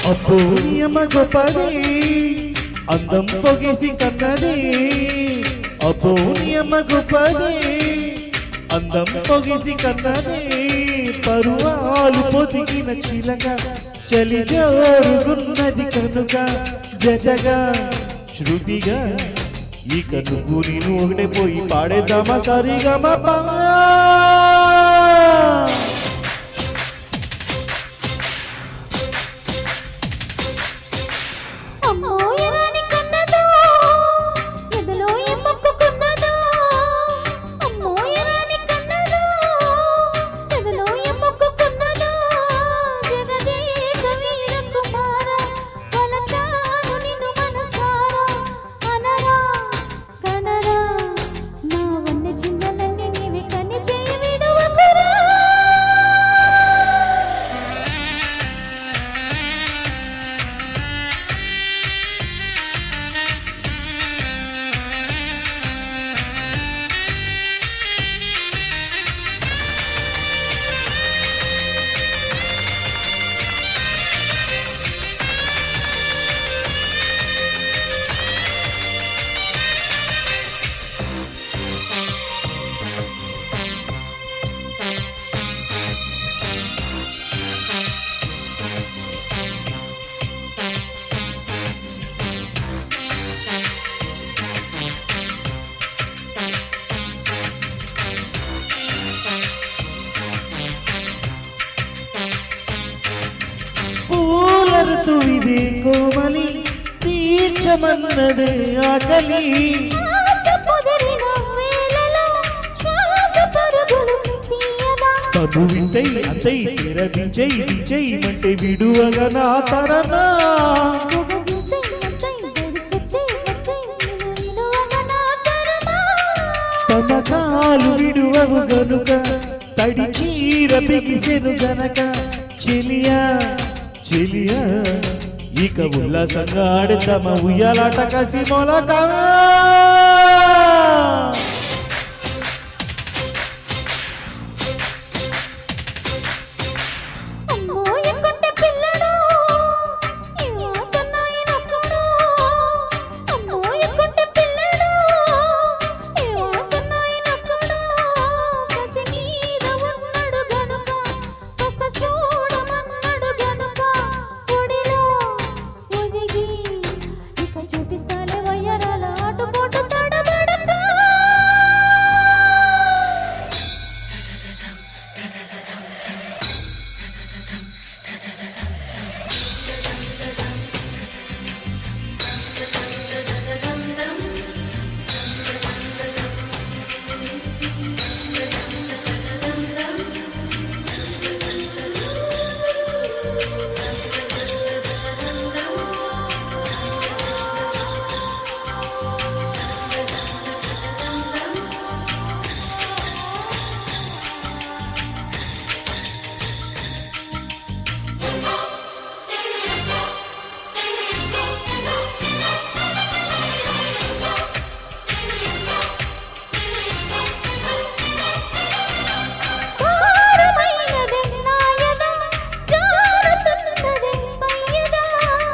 అబ్బో నియమ గొప్పది అందం పొగేసి కన్నది అబ్బో నియమ గొప్పది అందం పొగేసి కన్నది పరువాలు పొదిగిన చిలక చలి జోరుగున్నది కనుక జతగా శృతిగా ఇక నువ్వు నేను ఒకటే పోయి పాడేద్దామా సరిగమా పా ఇదే కోమలి తీర్చమన్నదే ఆకలి తను వింతై అంతై తెరదించై దించై అంటే విడువగా నా తరనా తమకాలు విడువవు గనుక తడి చీర బిగిసెను గనక చెలియా చెలియా ఇక ఉల్లాసంగా ఆడతామ ఉయ్యాలాట కసి మొలక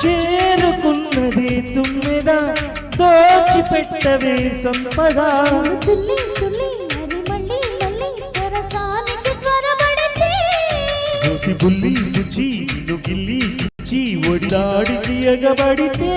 చేరుకున్నది తుమ్మెద దోచిపెట్టవే సంపద దోసి బుల్లి రుచి నిన్ను గిల్లి ఇచ్చి ఒడిలాడికి ఎగబడితే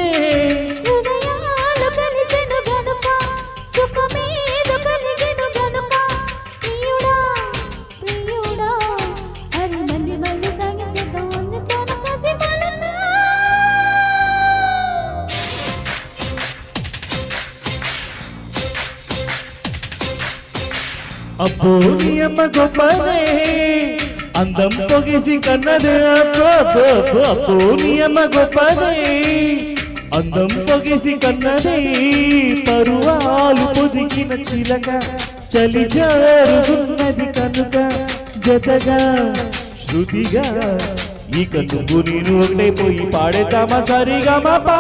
అబ్బో నియమ గొప్పదే అందం పొగిసి కన్నదే అబ్బో నియమ గొప్పదే అందం పొగిసి కన్నదే పరువాలు పొదిగిన చిలక చలి జారుగున్నది కనుక జతగా శృతిగా ఇక నువ్వు నేను ఒకటే పోయి పాడేద్దామా సరిగమా పా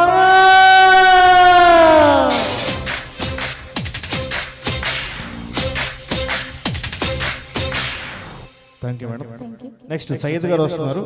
thank you madam. Next Syed గారు వస్తున్నారు.